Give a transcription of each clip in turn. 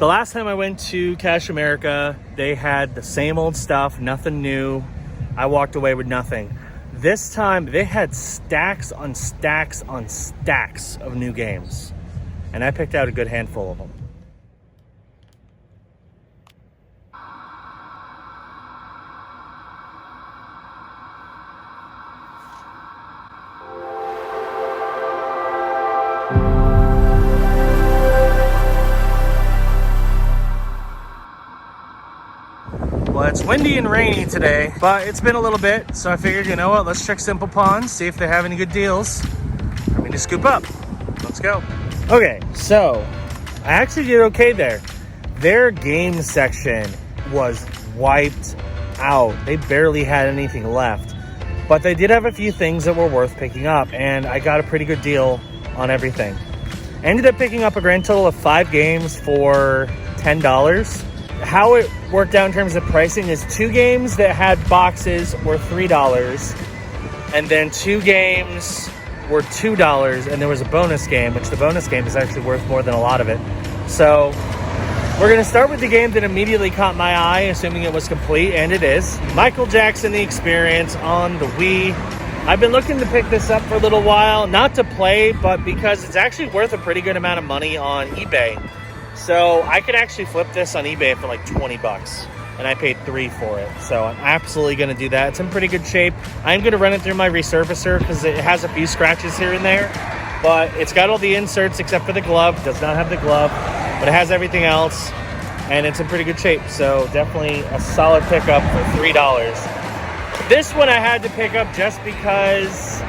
The last time I went to Cash America, they had the same old stuff, nothing new. I walked away with nothing. This time, they had stacks on stacks on stacks of new games. And I picked out a good handful of them. Well, it's windy and rainy today, but it's been a little bit, so I figured, you know what, let's check Simple Pawns, see if they have any good deals. I mean, to scoop up. Let's go. Okay, so I actually did okay there. Their game section was wiped out. They barely had anything left, but they did have a few things that were worth picking up, and I got a pretty good deal on everything. I ended up picking up a grand total of 5 games for $10. How it worked out in terms of pricing is 2 games that had boxes were $3, and then 2 games were $2, and there was a bonus game, which the bonus game is actually worth more than a lot of it. So we're going to start with the game that immediately caught my eye, assuming it was complete, and it is. Michael Jackson The Experience on the Wii. I've been looking to pick this up for a little while, not to play, but because it's actually worth a pretty good amount of money on eBay. So I could actually flip this on eBay for like 20 bucks, and I paid $3 for it. So I'm absolutely going to do that. It's in pretty good shape. I'm going to run it through my resurfacer because it has a few scratches here and there, but it's got all the inserts except for the glove. Does not have the glove, but it has everything else, and it's in pretty good shape. So definitely a solid pickup for $3. This one I had to pick up just because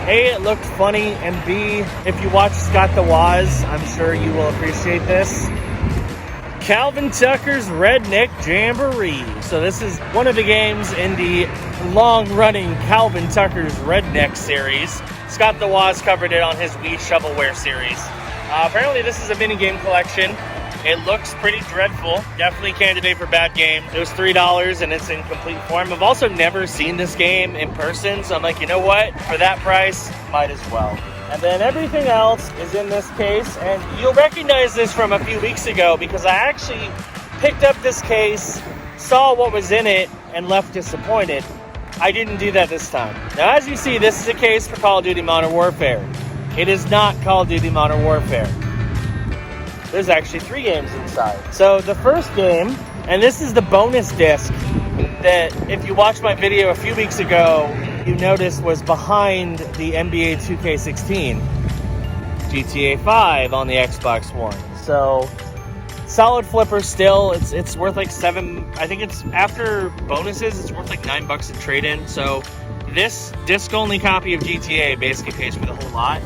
A, it looked funny, and B, if you watch Scott the Woz, I'm sure you will appreciate this. Calvin Tucker's REDNECK Jamboree. So this is one of the games in the long-running Calvin Tucker's REDNECK series. Scott the Woz covered it on his Wii Shovelware series. Apparently this is a minigame collection. It looks pretty dreadful. Definitely candidate for bad game. It was $3 and it's in complete form. I've also never seen this game in person, so I'm like, you know what? For that price, might as well. And then everything else is in this case, and you'll recognize this from a few weeks ago because I actually picked up this case, saw what was in it, and left disappointed. I didn't do that this time. Now, as you see, this is a case for Call of Duty Modern Warfare. It is not Call of Duty Modern Warfare. There's actually 3 games inside. So the first game, and this is the bonus disc that if you watched my video a few weeks ago, you noticed was behind the NBA 2K16, GTA 5 on the Xbox One. So solid flipper still. It's worth like $7. I think it's after bonuses, it's worth like $9 in trade-in. So this disc-only copy of GTA basically pays for the whole lot.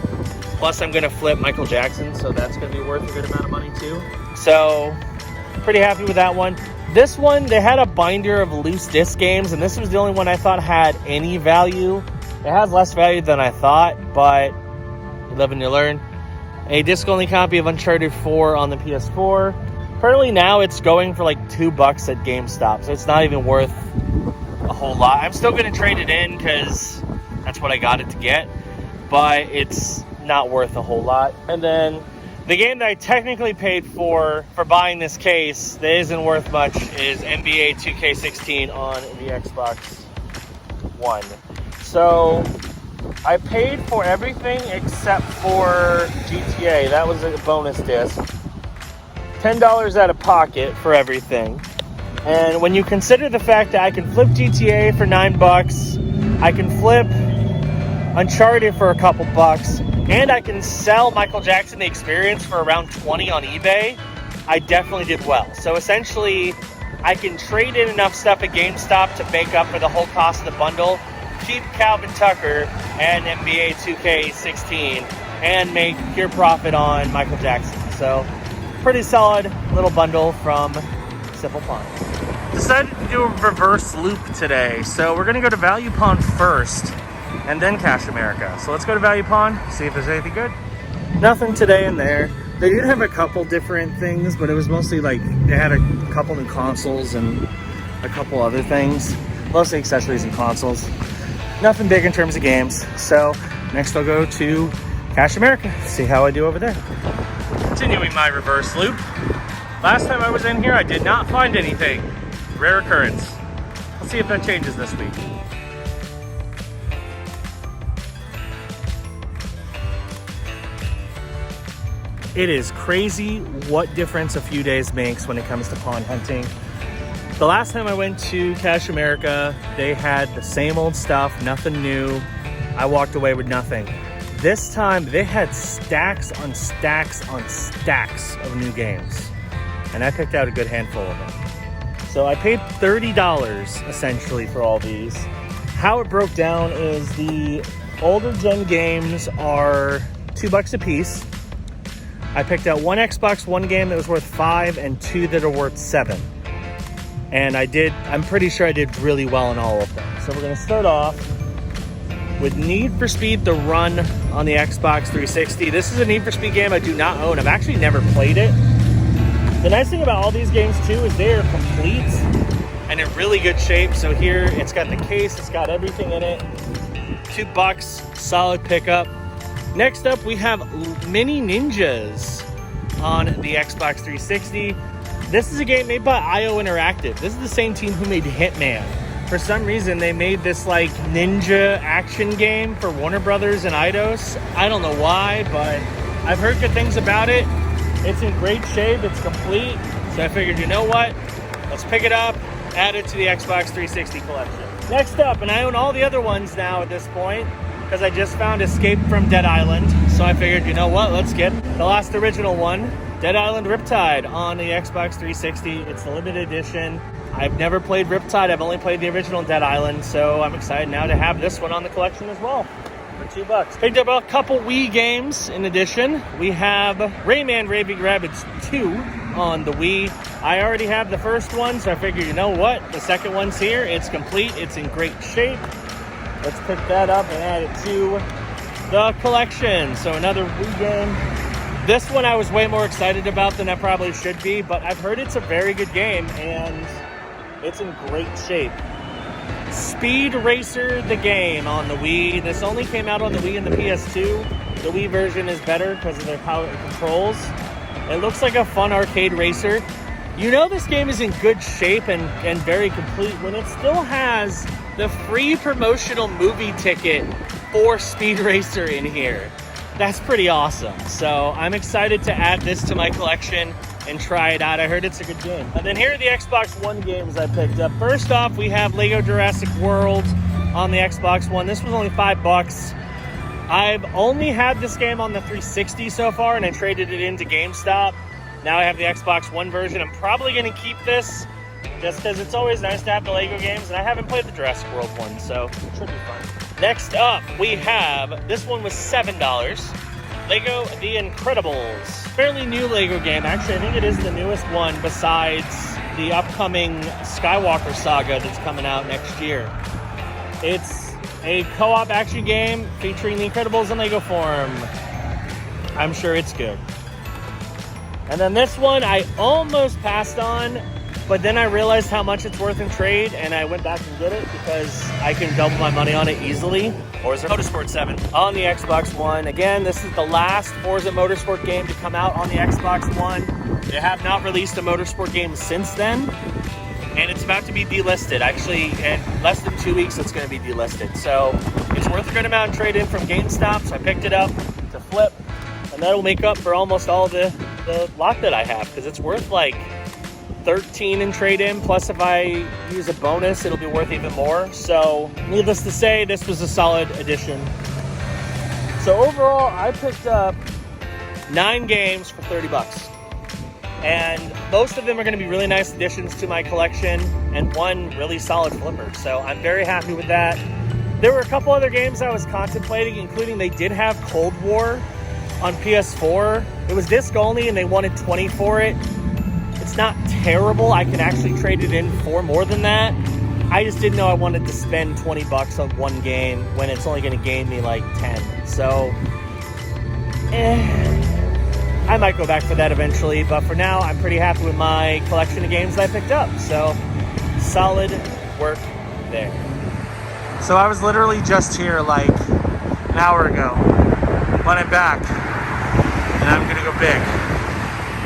Plus, I'm going to flip Michael Jackson, so that's going to be worth a good amount of money, too. So, pretty happy with that one. This one, they had a binder of loose disc games, and this was the only one I thought had any value. It has less value than I thought, but you live and you learn. A disc-only copy of Uncharted 4 on the PS4. Currently now, it's going for like $2 at GameStop, so it's not even worth a whole lot. I'm still going to trade it in, because that's what I got it to get, but it's not worth a whole lot. And then the game that I technically paid for buying this case that isn't worth much is NBA 2K16 on the Xbox One. So I paid for everything except for GTA. That was a bonus disc. $10 out of pocket for everything. And when you consider the fact that I can flip GTA for $9, I can flip Uncharted for a couple bucks, and I can sell Michael Jackson The Experience for around $20 on eBay, I definitely did well. So essentially, I can trade in enough stuff at GameStop to make up for the whole cost of the bundle, keep Calvin Tucker and NBA 2K16, and make pure profit on Michael Jackson. So, pretty solid little bundle from Simple Pawn. Decided to do a reverse loop today, so we're going to go to Value Pawn first, and then Cash America. So let's go to Value Pawn, see if there's anything good. Nothing today in there. They did have a couple different things, but it was mostly like they had a couple new consoles and a couple other things. Mostly accessories and consoles. Nothing big in terms of games. So next I'll go to Cash America, see how I do over there. Continuing my reverse loop. Last time I was in here, I did not find anything. Rare occurrence. Let's see if that changes this week. It is crazy what difference a few days makes when it comes to pond hunting. The last time I went to Cache America, they had the same old stuff, nothing new. I walked away with nothing. This time, they had stacks on stacks on stacks of new games. And I picked out a good handful of them. So I paid $30 essentially for all these. How it broke down is the older gen games are $2 a piece. I picked out one Xbox One game that was worth $5 and 2 that are worth $7. And I'm pretty sure I did really well in all of them. So we're gonna start off with Need for Speed The Run on the Xbox 360. This is a Need for Speed game I do not own. I've actually never played it. The nice thing about all these games too is they are complete and in really good shape. So here it's got the case, it's got everything in it. $2, solid pickup. Next up, we have Mini Ninjas on the Xbox 360. This is a game made by IO Interactive. This is the same team who made Hitman. For some reason, they made this like ninja action game for Warner Brothers and Eidos. I don't know why, but I've heard good things about it. It's in great shape, it's complete. So I figured, you know what? Let's pick it up, add it to the Xbox 360 collection. Next up, and I own all the other ones now at this point, because I just found Escape from Dead Island. So I figured, you know what, let's get the last original one, Dead Island Riptide on the Xbox 360. It's the limited edition. I've never played Riptide, I've only played the original Dead Island, so I'm excited now to have this one on the collection as well for $2. Picked up a couple Wii games in addition. We have Rayman Raving Rabbids 2 on the Wii. I already have the first one, so I figured, you know what, the second one's here, it's complete, it's in great shape. Let's pick that up and add it to the collection. So another Wii game. This one I was way more excited about than I probably should be, but I've heard it's a very good game and it's in great shape. Speed Racer the game on the Wii. This only came out on the Wii and the PS2. The Wii version is better because of how it controls. It looks like a fun arcade racer. You know this game is in good shape and very complete when it still has the free promotional movie ticket for Speed Racer in here. That's pretty awesome. So I'm excited to add this to my collection and try it out. I heard it's a good game. And then here are the Xbox One games I picked up. First off, we have Lego Jurassic World on the Xbox One. This was only $5. I've only had this game on the 360 so far, and I traded it into GameStop. Now I have the Xbox One version. I'm probably gonna keep this just because it's always nice to have the Lego games, and I haven't played the Jurassic World one, so it should be fun. Next up, we have, this one was $7, Lego The Incredibles. Fairly new Lego game. Actually, I think it is the newest one besides the upcoming Skywalker saga that's coming out next year. It's a co-op action game featuring the Incredibles in Lego form. I'm sure it's good. And then this one I almost passed on, but then I realized how much it's worth in trade, and I went back and did it because I can double my money on it easily. Forza Motorsport 7 on the Xbox One. Again, this is the last Forza Motorsport game to come out on the Xbox One. They have not released a Motorsport game since then, and it's about to be delisted. Actually, in less than 2 weeks, it's going to be delisted. So it's worth a good amount in trade-in from GameStop, so I picked it up to flip, and that'll make up for almost all the lot that I have, because it's worth like 13 in trade-in, plus if I use a bonus, it'll be worth even more. So needless to say, this was a solid addition. So overall, I picked up 9 games for $30. And most of them are gonna be really nice additions to my collection, and one really solid flipper. So I'm very happy with that. There were a couple other games I was contemplating, including they did have Cold War on PS4. It was disc only and they wanted 20 for it. It's not terrible. I can actually trade it in for more than that. I just didn't know I wanted to spend $20 on one game when it's only going to gain me like 10. So, I might go back for that eventually. But for now, I'm pretty happy with my collection of games that I picked up. So, solid work there. So I was literally just here like an hour ago. But I'm back. And I'm going to go big.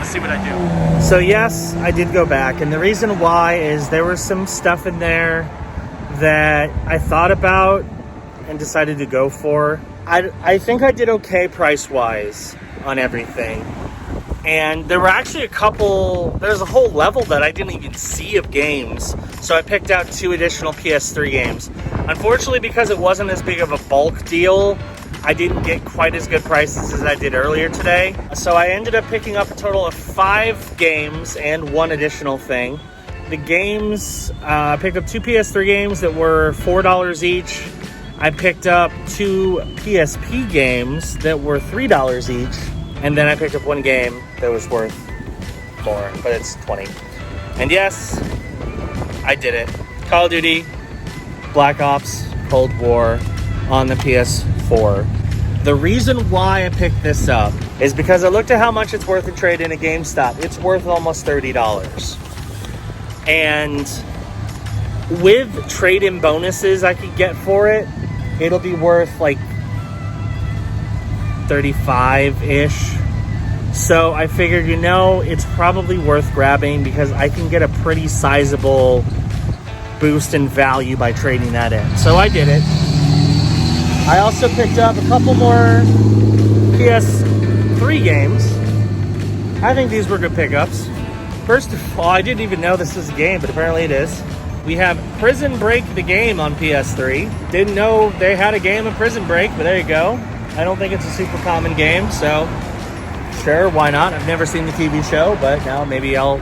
Let's see what I do. So yes, I did go back, and the reason why is there was some stuff in there that I thought about and decided to go for. I think I did okay price-wise on everything. And there were actually there's a whole level that I didn't even see of games. So I picked out 2 additional PS3 games. Unfortunately, because it wasn't as big of a bulk deal, I didn't get quite as good prices as I did earlier today. So I ended up picking up a total of 5 games and 1 additional thing. The games, I picked up 2 PS3 games that were $4 each. I picked up 2 PSP games that were $3 each. And then I picked up 1 game that was worth more, but it's 20. And yes, I did it. Call of Duty, Black Ops, Cold War on the PS4. The reason why I picked this up is because I looked at how much it's worth to trade in a GameStop. It's worth almost $30. And with trade-in bonuses I could get for it, it'll be worth like 35-ish. So I figured, it's probably worth grabbing because I can get a pretty sizable boost in value by trading that in. So I did it. I also picked up a couple more PS3 games. I think these were good pickups. First of all, I didn't even know this was a game, but apparently it is. We have Prison Break the game on PS3. Didn't know they had a game of Prison Break, but there you go. I don't think it's a super common game, so sure, why not? I've never seen the TV show, but now maybe I'll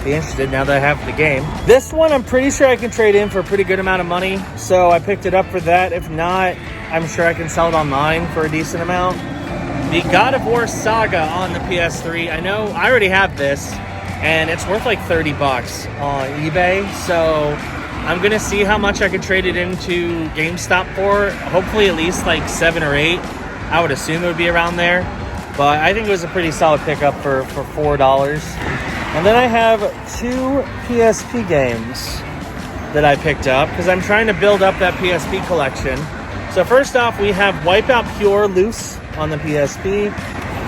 be interested now that I have the game. This one, I'm pretty sure I can trade in for a pretty good amount of money, so I picked it up for that. If not, I'm sure I can sell it online for a decent amount. The God of War Saga on the PS3. I know I already have this, and it's worth like 30 bucks on eBay, so I'm gonna see how much I can trade it into GameStop for. Hopefully at least like 7 or 8. I would assume it would be around there, but I think it was a pretty solid pickup for $4. And then I have 2 PSP games that I picked up because I'm trying to build up that PSP collection. So first off, we have WIPEOUT Pure Loose on the PSP.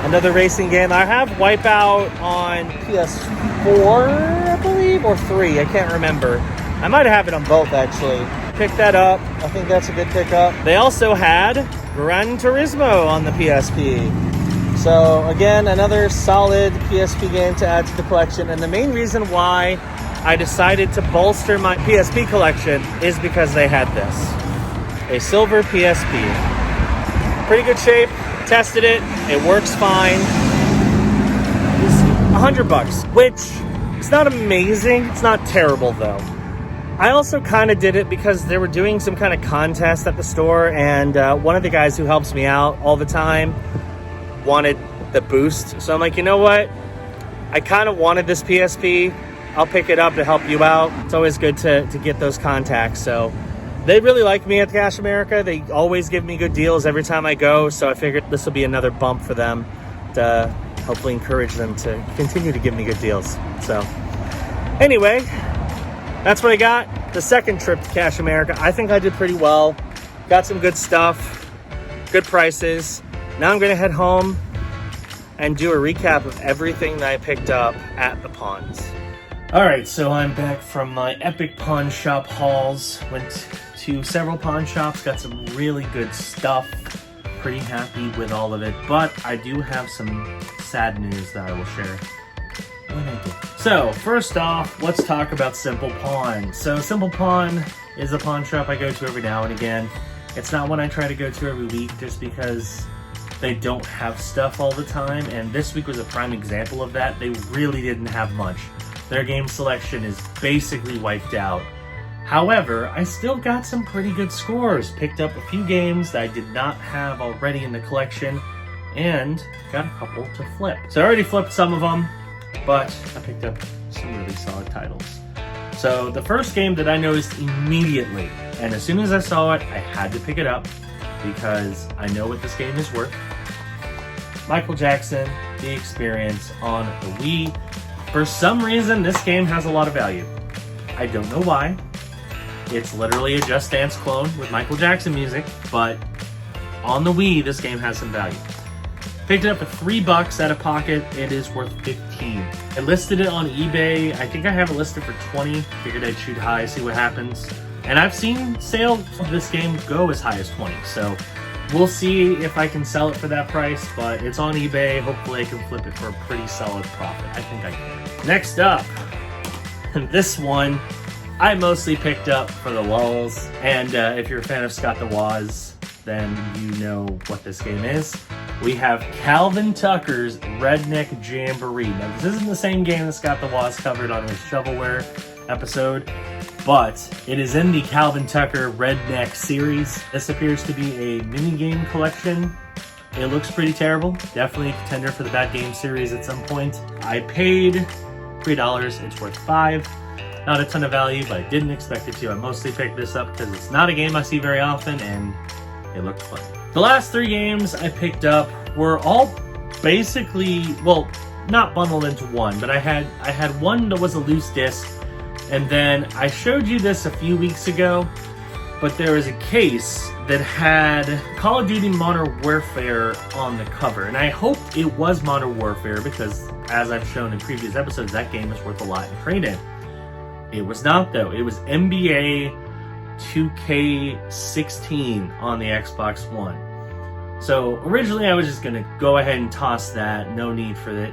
Another racing game. I have WIPEOUT on PS4, I believe, or 3. I can't remember. I might have it on both, actually. Pick that up. I think that's a good pickup. They also had Gran Turismo on the PSP. So, again, another solid PSP game to add to the collection. And the main reason why I decided to bolster my PSP collection is because they had this. A silver PSP. Pretty good shape. Tested it. It works fine. It's $100, which is not amazing. It's not terrible, though. I also kind of did it because they were doing some kind of contest at the store, and one of the guys who helps me out all the time wanted the boost. So I'm like, you know what? I kind of wanted this PSP. I'll pick it up to help you out. It's always good to get those contacts. So they really like me at Cash America. They always give me good deals every time I go. So I figured this will be another bump for them to hopefully encourage them to continue to give me good deals. So anyway, that's what I got. The second trip to Cash America. I think I did pretty well. Got some good stuff, good prices. Now I'm going to head home and do a recap of everything that I picked up at the pawns. All right, so I'm back from my epic pawn shop hauls. Went to several pawn shops, got some really good stuff. Pretty happy with all of it, but I do have some sad news that I will share. So, first off, let's talk about Simple Pawn. So, Simple Pawn is a pawn shop I go to every now and again. It's not one I try to go to every week just because they don't have stuff all the time, and this week was a prime example of that. They really didn't have much. Their game selection is basically wiped out. However, I still got some pretty good scores. Picked up a few games that I did not have already in the collection, and got a couple to flip. So I already flipped some of them, but I picked up some really solid titles. So the first game that I noticed immediately, and as soon as I saw it, I had to pick it up because I know what this game is worth. Michael Jackson, The Experience on the Wii. For some reason, this game has a lot of value. I don't know why. It's literally a Just Dance clone with Michael Jackson music, but on the Wii, this game has some value. Picked it up for $3 out of pocket. It is worth 15. I listed it on eBay. I think I have it listed for 20. Figured I'd shoot high, see what happens. And I've seen sales of this game go as high as 20. So we'll see if I can sell it for that price, but it's on eBay. Hopefully I can flip it for a pretty solid profit. I think I can. Next up, this one I mostly picked up for the lulz. And if you're a fan of Scott the Woz, then you know what this game is. We have Calvin Tucker's Redneck Jamboree. Now, this isn't the same game that Scott the Woz covered on his shovelware episode, but it is in the Calvin Tucker Redneck series. This appears to be a mini-game collection. It looks pretty terrible. Definitely a contender for the bad game series at some point. I paid $3. It's worth $5. Not a ton of value, but I didn't expect it to. I mostly picked this up because it's not a game I see very often, and it looked fun. The last 3 games I picked up were all basically, well, not bundled into one, but I had one that was a loose disc, and then I showed you this a few weeks ago, but there was a case that had Call of Duty Modern Warfare on the cover, and I hoped it was Modern Warfare because, as I've shown in previous episodes, that game is worth a lot in trade-in. It was not, though. It was NBA 2K16 on the Xbox One. So originally I was just gonna go ahead and toss that. No need for it.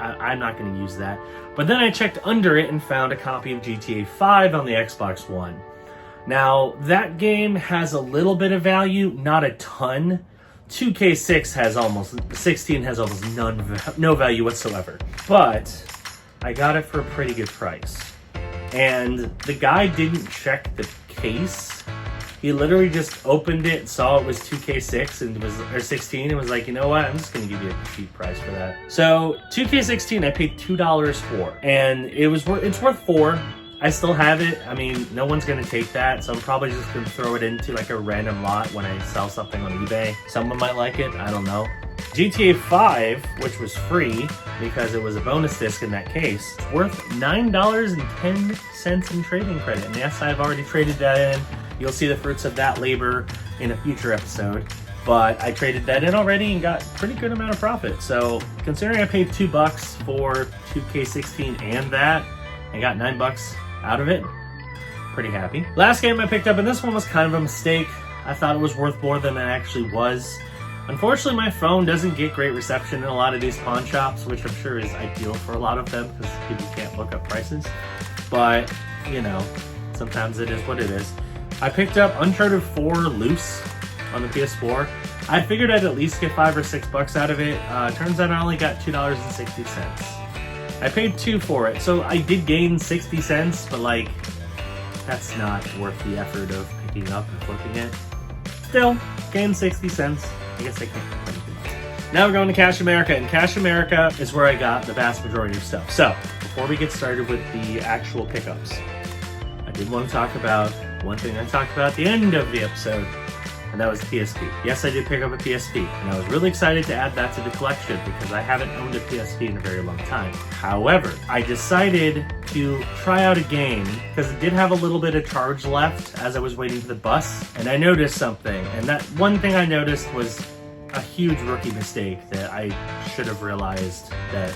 I'm not gonna use that. But then I checked under it and found a copy of GTA 5 on the Xbox One. Now that game has a little bit of value, not a ton. 2K16 has almost no value whatsoever. But I got it for a pretty good price. And the guy didn't check the case. He literally just opened it, saw it was 2K6 and or 16, and was like, you know what? I'm just gonna give you a cheap price for that. So 2K16, I paid $2 for, and it's worth $4. I still have it. I mean, no one's gonna take that, so I'm probably just gonna throw it into like a random lot when I sell something on eBay. Someone might like it. I don't know. GTA 5, which was free because it was a bonus disc in that case, worth $9.10 in trading credit. And yes, I've already traded that in. You'll see the fruits of that labor in a future episode. But I traded that in already and got a pretty good amount of profit. So considering I paid $2 for 2K16 and that, and got $9 out of it, pretty happy. Last game I picked up, and this one was kind of a mistake. I thought it was worth more than it actually was. Unfortunately, my phone doesn't get great reception in a lot of these pawn shops, which I'm sure is ideal for a lot of them because people can't look up prices. But, you know, sometimes it is what it is. I picked up Uncharted 4 loose on the PS4. I figured I'd at least get $5 or $6 out of it. Turns out I only got $2.60. I paid $2 for it, so I did gain 60 cents, but like, that's not worth the effort of picking up and flipping it. Still, gained 60 cents. I guess I can't complain too much. Now we're going to Cash America, and Cash America is where I got the vast majority of stuff. So, before we get started with the actual pickups, I did want to talk about one thing I talked about at the end of the episode, and that was the PSP. Yes, I did pick up a PSP, and I was really excited to add that to the collection because I haven't owned a PSP in a very long time. However, I decided to try out a game because it did have a little bit of charge left as I was waiting for the bus, and I noticed something, and that one thing I noticed was a huge rookie mistake that I should have realized that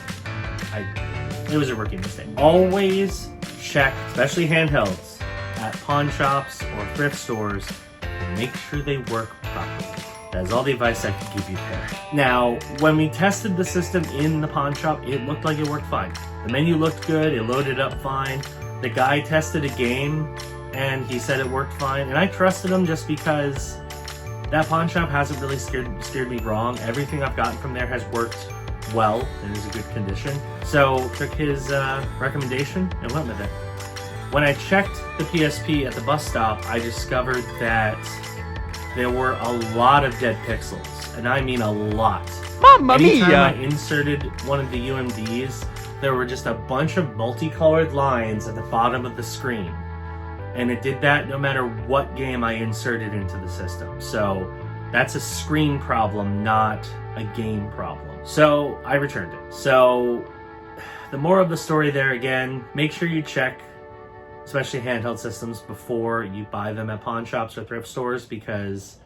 it was a rookie mistake. Always check, especially handhelds, at pawn shops or thrift stores, and make sure they work properly. That is all the advice I can give you there. Now, when we tested the system in the pawn shop, it looked like it worked fine. The menu looked good, it loaded up fine. The guy tested a game, and he said it worked fine, and I trusted him just because that pawn shop hasn't really steered me wrong. Everything I've gotten from there has worked well and is in good condition. So, took his recommendation and went with it. When I checked the PSP at the bus stop, I discovered that there were a lot of dead pixels, and I mean a lot. Mamma Anytime mia! I inserted one of the UMDs, there were just a bunch of multicolored lines at the bottom of the screen. And it did that no matter what game I inserted into the system. So that's a screen problem, not a game problem. So I returned it. So the moral of the story there again, make sure you check, especially handheld systems, before you buy them at pawn shops or thrift stores, because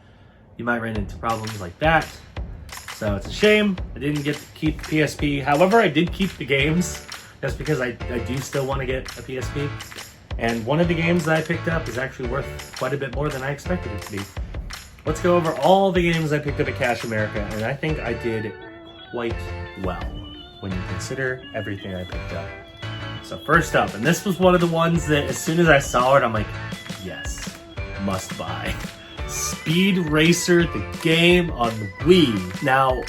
you might run into problems like that. So it's a shame I didn't get to keep the PSP. However, I did keep the games just because I do still want to get a PSP. And one of the games that I picked up is actually worth quite a bit more than I expected it to be. Let's go over all the games I picked up at Cash America, and I think I did quite well when you consider everything I picked up. So first up, and this was one of the ones that as soon as I saw it, I'm like, yes, must buy. Speed Racer, the game on the Wii. Now,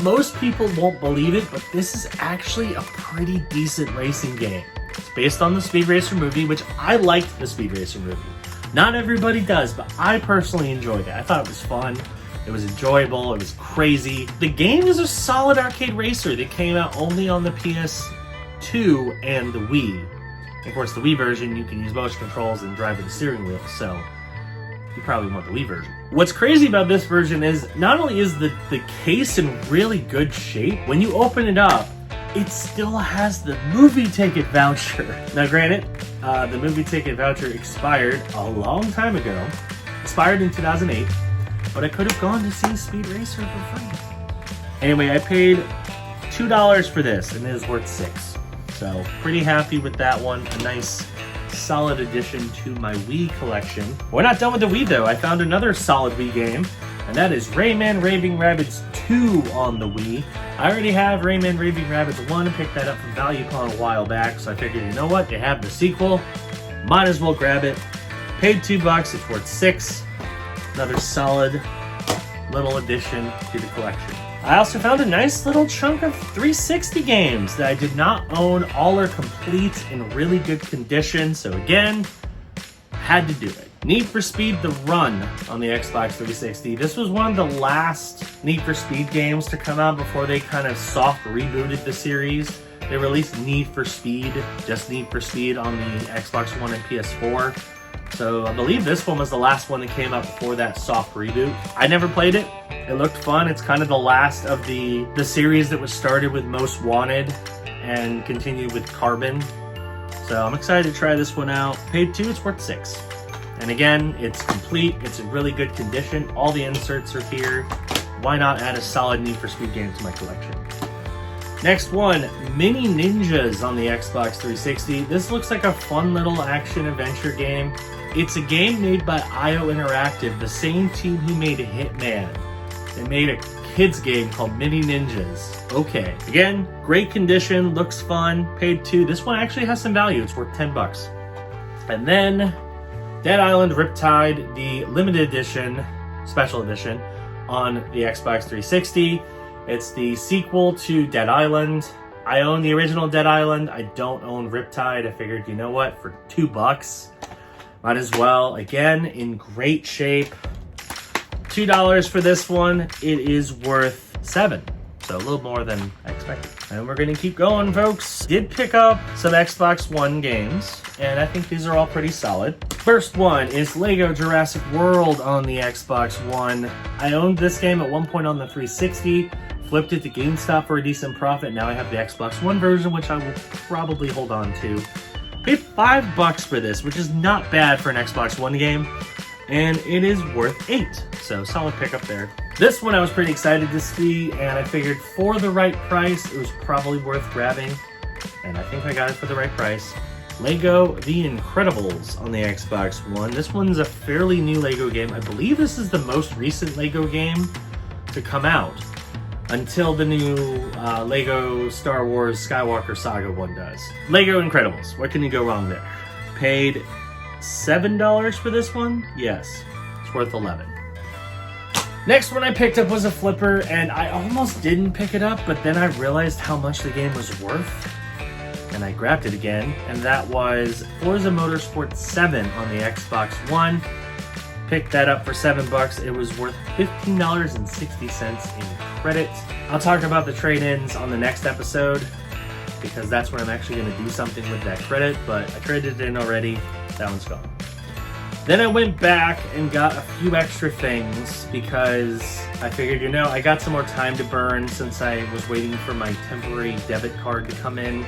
most people won't believe it, but this is actually a pretty decent racing game. It's based on the Speed Racer movie, which I liked the Speed Racer movie. Not everybody does, but I personally enjoyed it. I thought it was fun. It was enjoyable. It was crazy. The game is a solid arcade racer that came out only on the PS2 and the Wii. Of course, the Wii version, you can use motion controls and drive with the steering wheel, so you probably want the Wii version. What's crazy about this version is not only is the case in really good shape, when you open it up, it still has the movie ticket voucher. Now granted, the movie ticket voucher expired a long time ago. Expired in 2008, but I could have gone to see Speed Racer for free. Anyway, I paid $2 for this, and it is worth $6. So pretty happy with that one. A nice solid addition to my Wii collection. We're not done with the Wii though. I found another solid Wii game, and that is Rayman Raving Rabbids 2 on the Wii. I already have Rayman Raving Rabbids 1 and picked that up from ValueCon a while back, so I figured, you know what, they have the sequel, might as well grab it. Paid $2, it's worth $6. Another solid little addition to the collection. I also found a nice little chunk of 360 games that I did not own. All are complete in really good condition, so again, had to do it. Need for Speed: The Run on the Xbox 360. This was one of the last Need for Speed games to come out before they kind of soft rebooted the series. They released Need for Speed, just Need for Speed on the Xbox One and PS4. So I believe this one was the last one that came out before that soft reboot. I never played it. It looked fun. It's kind of the last of the series that was started with Most Wanted and continued with Carbon. So I'm excited to try this one out. Paid $2, it's worth $6. And again, it's complete. It's in really good condition. All the inserts are here. Why not add a solid Need for Speed game to my collection? Next one, Mini Ninjas on the Xbox 360. This looks like a fun little action-adventure game. It's a game made by IO Interactive, the same team who made Hitman. They made a kids game called Mini Ninjas. Okay, again, great condition, looks fun, paid $2. This one actually has some value, it's worth $10. And then Dead Island Riptide, the limited edition, special edition, on the Xbox 360. It's the sequel to Dead Island. I own the original Dead Island. I don't own Riptide. I figured, you know what, for $2, might as well. Again, in great shape. $2 for this one. It is worth $7. So a little more than I expected. And we're gonna keep going, folks. Did pick up some Xbox One games, and I think these are all pretty solid. First one is Lego Jurassic World on the Xbox One. I owned this game at one point on the 360, flipped it to GameStop for a decent profit. Now I have the Xbox One version, which I will probably hold on to. Paid $5 for this, which is not bad for an Xbox One game, and it is worth $8. So solid pickup there. This one I was pretty excited to see, and I figured for the right price, it was probably worth grabbing, and I think I got it for the right price. Lego The Incredibles on the Xbox One. This one's a fairly new Lego game. I believe this is the most recent Lego game to come out, until the new Lego Star Wars Skywalker Saga one does. Lego Incredibles, what can you go wrong there? Paid $7 for this one? Yes, it's worth $11. Next one I picked up was a flipper, and I almost didn't pick it up, but then I realized how much the game was worth, and I grabbed it again, and that was Forza Motorsport 7 on the Xbox One. Picked that up for $7. It was worth $15.60 in credit. I'll talk about the trade-ins on the next episode, because that's when I'm actually going to do something with that credit, but I traded it in already. That one's gone. Then I went back and got a few extra things because I figured, you know, I got some more time to burn since I was waiting for my temporary debit card to come in,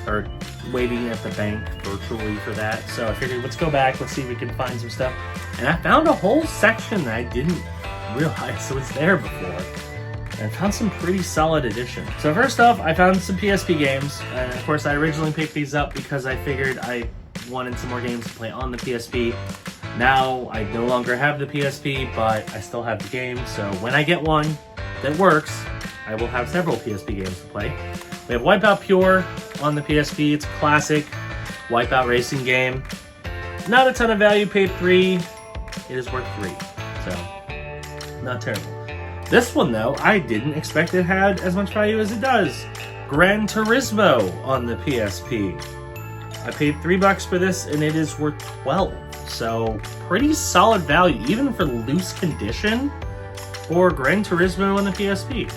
or waiting at the bank virtually for that. So I figured, let's go back, let's see if we can find some stuff. And I found a whole section that I didn't realize was there before. and I found some pretty solid editions. So first off, I found some PSP games, and of course I originally picked these up because I figured I wanted some more games to play on the PSP. Now I no longer have the PSP, but I still have the game, so when I get one that works, I will have several PSP games to play. We have WIPEOUT Pure on the PSP. It's a classic WIPEOUT racing game. Not a ton of value, paid $3. It is worth $3, so not terrible. This one though, I didn't expect it had as much value as it does. Gran Turismo on the PSP. I paid $3 for this and it is worth 12. So pretty solid value, even for loose condition for Gran Turismo on the PSP.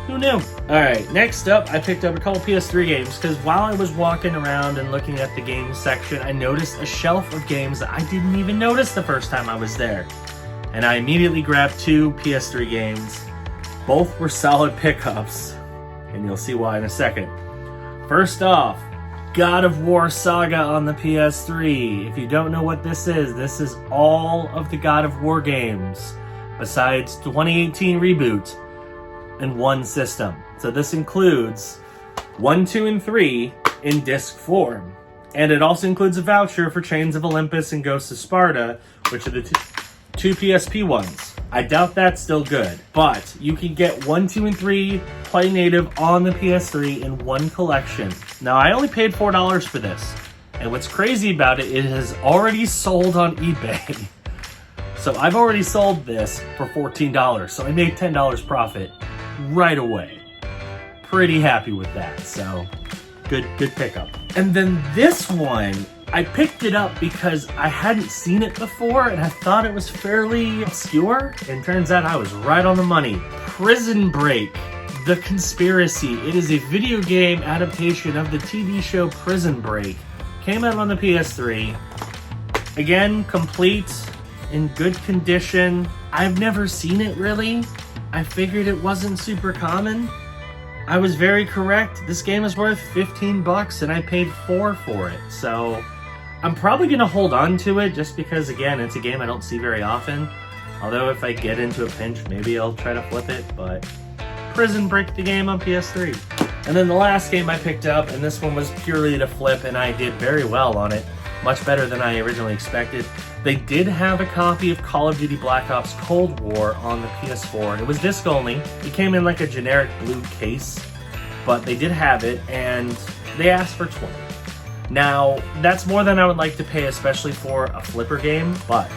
Who knew? Alright, next up, I picked up a couple PS3 games because while I was walking around and looking at the games section, I noticed a shelf of games that I didn't even notice the first time I was there. And I immediately grabbed 2 PS3 games. Both were solid pickups, and you'll see why in a second. First off, God of War Saga on the PS3. If you don't know what this is all of the God of War games, besides 2018 reboot, in one system. So this includes 1, 2, and 3 in disc form. And it also includes a voucher for Chains of Olympus and Ghosts of Sparta, which are the two PSP ones. I doubt that's still good, but you can get 1, 2, and 3 Play Native on the PS3 in one collection. Now, I only paid $4 for this, and what's crazy about it, it has already sold on eBay. So I've already sold this for $14, so I made $10 profit right away. Pretty happy with that, so good pickup. And then this one, I picked it up because I hadn't seen it before and I thought it was fairly obscure, and turns out I was right on the money. Prison Break: The Conspiracy. It is a video game adaptation of the TV show Prison Break. Came out on the PS3. Again, complete, in good condition. I've never seen it really. I figured it wasn't super common. I was very correct. This game is worth $15 and I paid $4 for it. So I'm probably gonna hold on to it just because, again, it's a game I don't see very often. Although if I get into a pinch, maybe I'll try to flip it, but Prison Break the game on PS3. And then the last game I picked up, and this one was purely to flip, and I did very well on it. Much better than I originally expected. They did have a copy of Call of Duty Black Ops Cold War on the PS4. It was disc only. It came in like a generic blue case, but they did have it, and they asked for $20. Now, that's more than I would like to pay, especially for a flipper game, but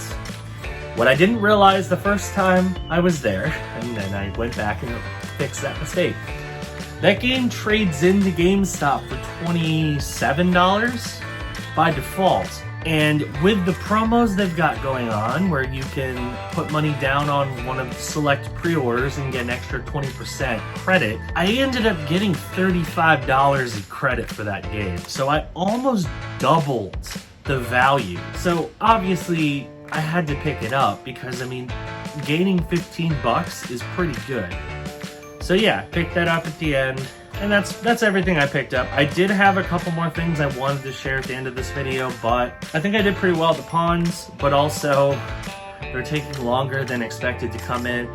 what I didn't realize the first time I was there, and then I went back and fixed that mistake, that game trades into GameStop for $27 by default. And with the promos they've got going on, where you can put money down on one of the select pre-orders and get an extra 20% credit, I ended up getting $35 in credit for that game. So I almost doubled the value. So obviously I had to pick it up because, I mean, gaining $15 is pretty good. So yeah, picked that up at the end. And that's everything I picked up. I did have a couple more things I wanted to share at the end of this video, but I think I did pretty well at the pawns, but also they're taking longer than expected to come in.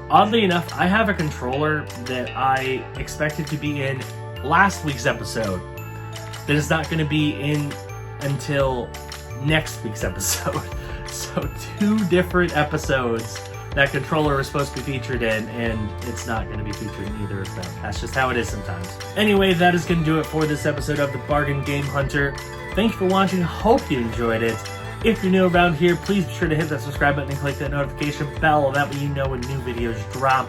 Oddly enough, I have a controller that I expected to be in last week's episode that is not going to be in until next week's episode. So 2 different episodes that controller was supposed to be featured in, and it's not going to be featured in either of them. That's just how it is sometimes. Anyway, that is going to do it for this episode of The Bargain Game Hunter. Thanks for watching. Hope you enjoyed it. If you're new around here, please be sure to hit that subscribe button and click that notification bell. That way you know when new videos drop.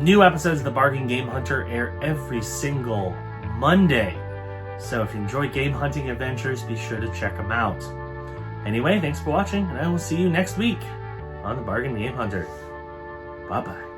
New episodes of The Bargain Game Hunter air every single Monday. So if you enjoy game hunting adventures, be sure to check them out. Anyway, thanks for watching, and I will see you next week on The Bargain Game Hunter. Bye-bye.